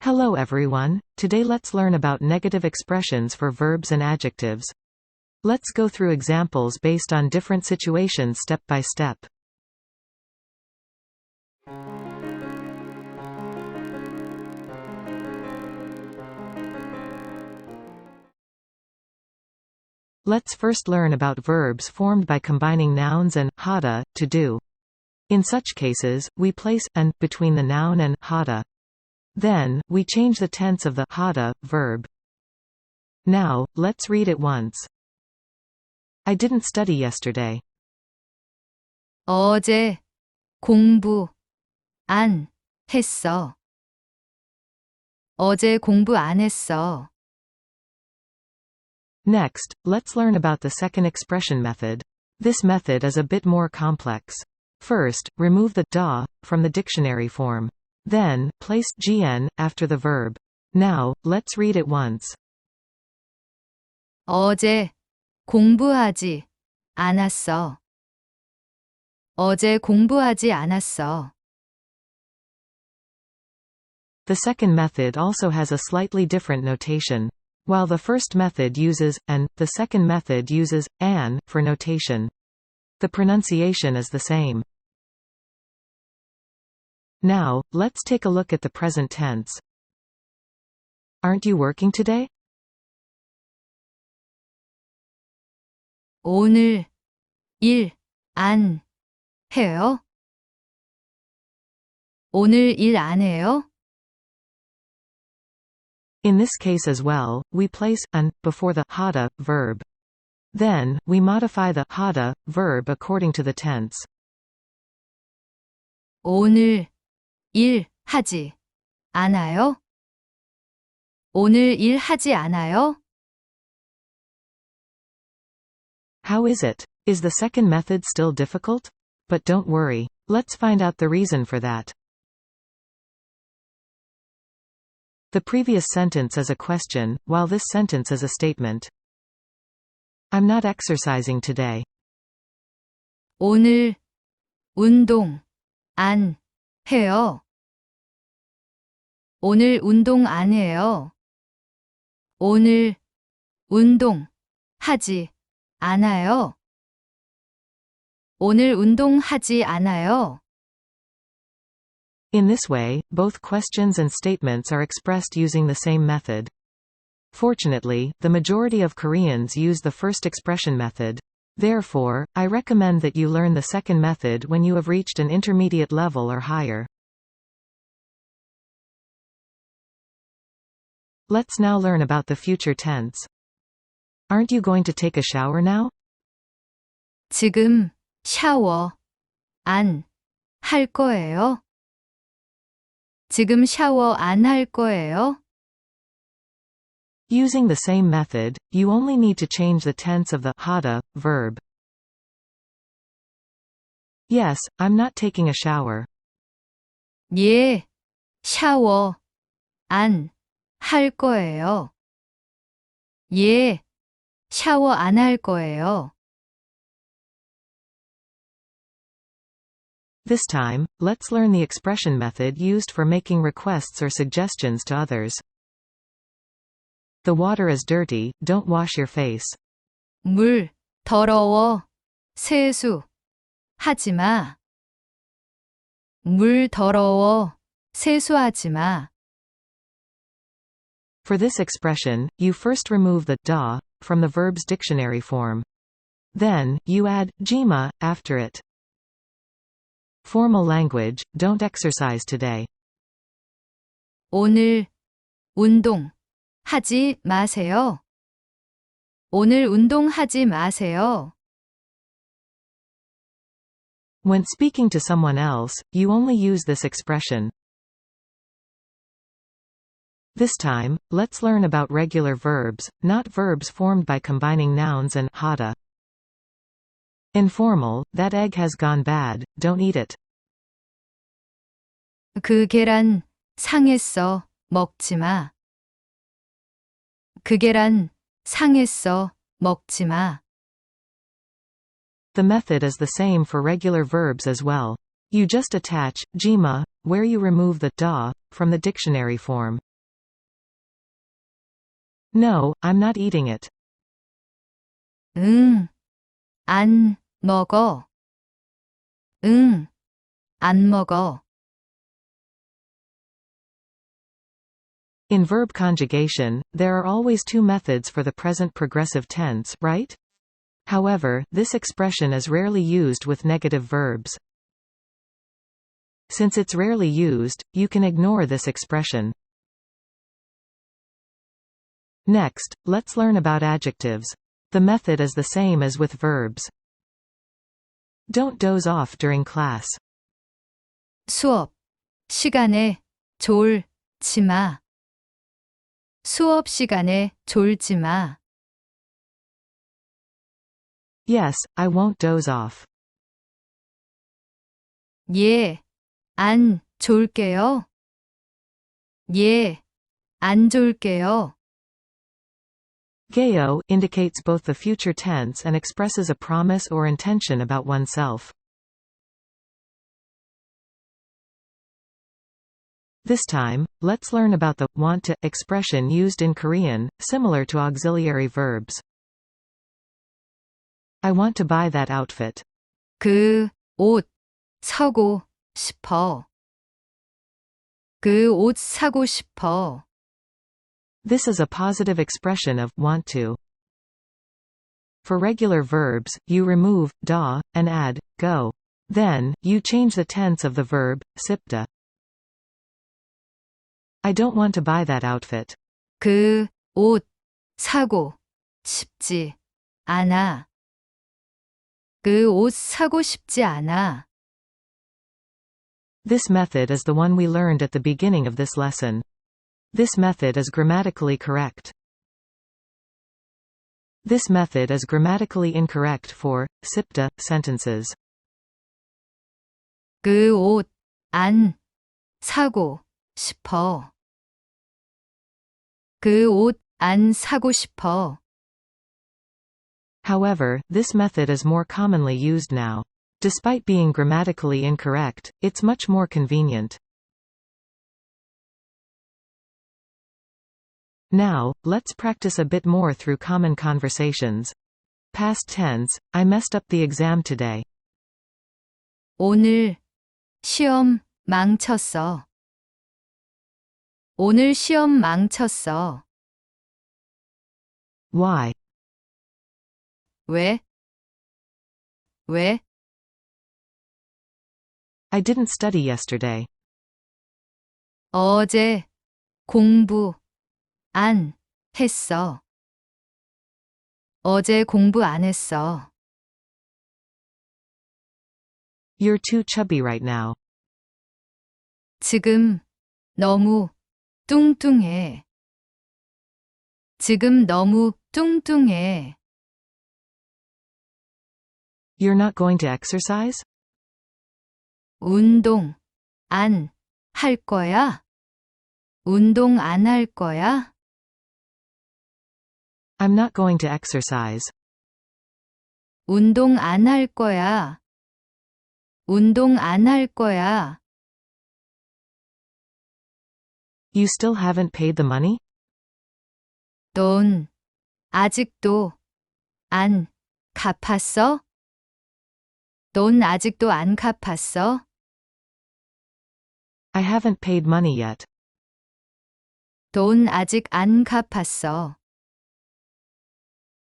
Hello everyone, today let's learn about negative expressions for verbs and adjectives. Let's go through examples based on different situations step by step. Let's first learn about verbs formed by combining nouns and hada, to do. In such cases, we place an between the noun and hada. Then, we change the tense of the hada verb. Now, let's read it once. I didn't study yesterday. 어제 공부 안 했어. 어제 공부 안 했어. Next, let's learn about the second expression method. This method is a bit more complex. First, remove the da from the dictionary form. Then, place gn after the verb. Now, let's read it once. 어제 공부하지 않았어. 어제 공부하지 않았어. The second method also has a slightly different notation. While the first method uses an, the second method uses an for notation. The pronunciation is the same. Now, let's take a look at the present tense. Aren't you working today? 오늘 일 안 해요? 오늘 일 안 해요? In this case as well, we place an before the hada verb. Then, we modify the hada verb according to the tense. 오늘 일 하지 않아요? 오늘 일 하지 않아요? How is it? Is the second method still difficult? But don't worry. Let's find out the reason for that. The previous sentence is a question, while this sentence is a statement. I'm not exercising today. 오늘 운동 안 해요. 오늘 운동 안 해요. 오늘 운동 하지 않아요. 오늘 운동하지 않아요. In this way, both questions and statements are expressed using the same method. Fortunately, the majority of Koreans use the first expression method. Therefore, I recommend that you learn the second method when you have reached an intermediate level or higher. Let's now learn about the future tense. Aren't you going to take a shower now? 지금 샤워 안 할 거예요? 지금 샤워 안 할 거예요? Using the same method, you only need to change the tense of the hada verb. Yes, I'm not taking a shower. 예, 샤워 안 할 거예요. 예, 샤워 안 할 거예요. This time, let's learn the expression method used for making requests or suggestions to others. The water is dirty, don't wash your face. 물 더러워 세수 하지 마. 물 더러워 세수하지 마. For this expression, you first remove the da from the verb's dictionary form. Then, you add jima after it. Formal language, don't exercise today. 오늘 운동 하지 마세요. 오늘 운동하지 마세요. When speaking to someone else, you only use this expression. This time, let's learn about regular verbs, not verbs formed by combining nouns and hada. Informal, that egg has gone bad, don't eat it. 그 계란 상했어, 먹지 마. 그 계란 상했어, 먹지 마. The method is the same for regular verbs as well. You just attach jima, where you remove the da from the dictionary form. No, I'm not eating it. 응, 안 먹어. 응, 안 먹어. In verb conjugation, there are always two methods for the present progressive tense, right? However, this expression is rarely used with negative verbs. Since it's rarely used, you can ignore this expression. Next, let's learn about adjectives. The method is the same as with verbs. Don't doze off during class. 수업 시간에 졸지 마. 수업 시간에 졸지 마. Yes, I won't doze off. 예, 안 졸게요. 예, 안 졸게요. Geo indicates both the future tense and expresses a promise or intention about oneself. This time, let's learn about the wanta expression used in Korean, similar to auxiliary verbs. I want to buy that outfit. 그 옷 사고 싶어. 그 옷 사고 싶어. This is a positive expression of want to. For regular verbs, you remove da and add go. Then, you change the tense of the verb, sipda. I don't want to buy that outfit. 그 옷 사고 싶지 않아. 그 옷 사고 싶지 않아. This method is the one we learned at the beginning of this lesson. This method is grammatically correct. This method is grammatically incorrect for sipda sentences. 그 옷 안 사고 싶어. 그 옷 안 사고 싶어. However, this method is more commonly used now. Despite being grammatically incorrect, it's much more convenient. Now, let's practice a bit more through common conversations. Past tense, I messed up the exam today. 오늘 시험 망쳤어. 오늘 시험 망쳤어. Why? 왜? 왜? I didn't study yesterday. 어제 공부 안 했어. 어제 공부 안 했어. You're too chubby right now. 지금 너무 뚱뚱해. 지금 너무 뚱뚱해. You're not going to exercise? 운동 안 할 거야? 운동 안 할 거야? I'm not going to exercise. 운동 안 할 거야. 운동 안 할 거야. You still haven't paid the money? 넌 아직도 안 갚았어? 넌 아직도 안 갚았어? I haven't paid money yet. 돈 아직 안 갚았어.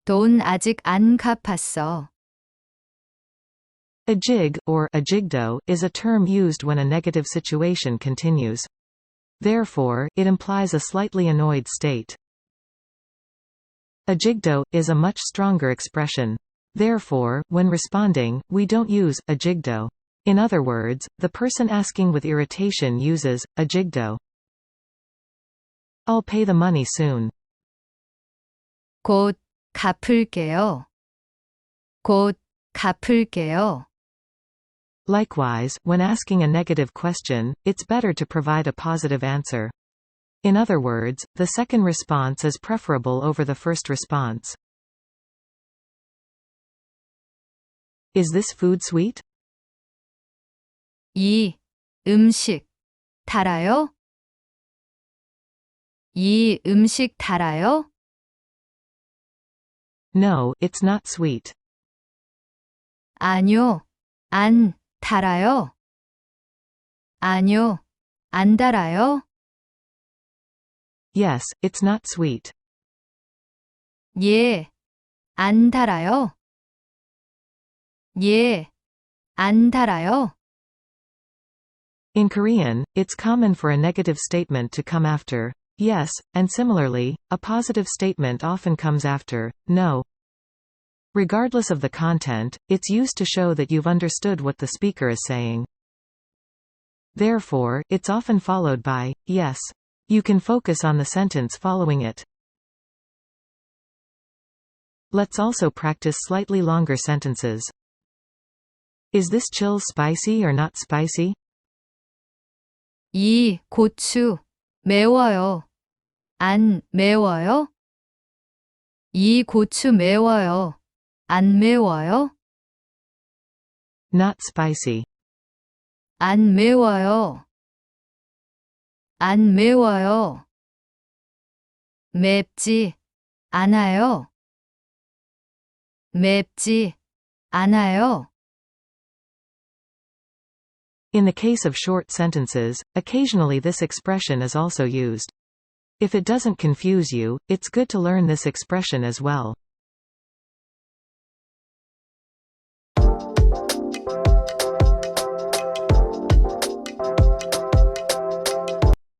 돈 아직 안 갚았어. A jig, or a jigdo, is a term used when a negative situation continues. Therefore, it implies a slightly annoyed state. A jigdo is a much stronger expression. Therefore, when responding, we don't use a jigdo. In other words, the person asking with irritation uses a jigdo. I'll pay the money soon. 곧 갚을게요. 곧 갚을게요. Likewise, when asking a negative question, it's better to provide a positive answer. In other words, the second response is preferable over the first response. Is this food sweet? 이 음식 달아요? 이 음식 달아요? No, it's not sweet. 아니요, 안 달아요. 아니요, 안 달아요. Yes, it's not sweet. 예, 안 달아요. 예, 안 달아요. In Korean, it's common for a negative statement to come after yes, and similarly, a positive statement often comes after no. Regardless of the content, it's used to show that you've understood what the speaker is saying. Therefore, it's often followed by yes. You can focus on the sentence following it. Let's also practice slightly longer sentences. Is this chili spicy or not spicy? 이 고추 매워요. 안 매워요? 이 고추 매워요. 안 매워요? Not spicy. 안 매워요. 안 매워요. 맵지 않아요. 맵지 않아요. In the case of short sentences, occasionally this expression is also used. If it doesn't confuse you, it's good to learn this expression as well.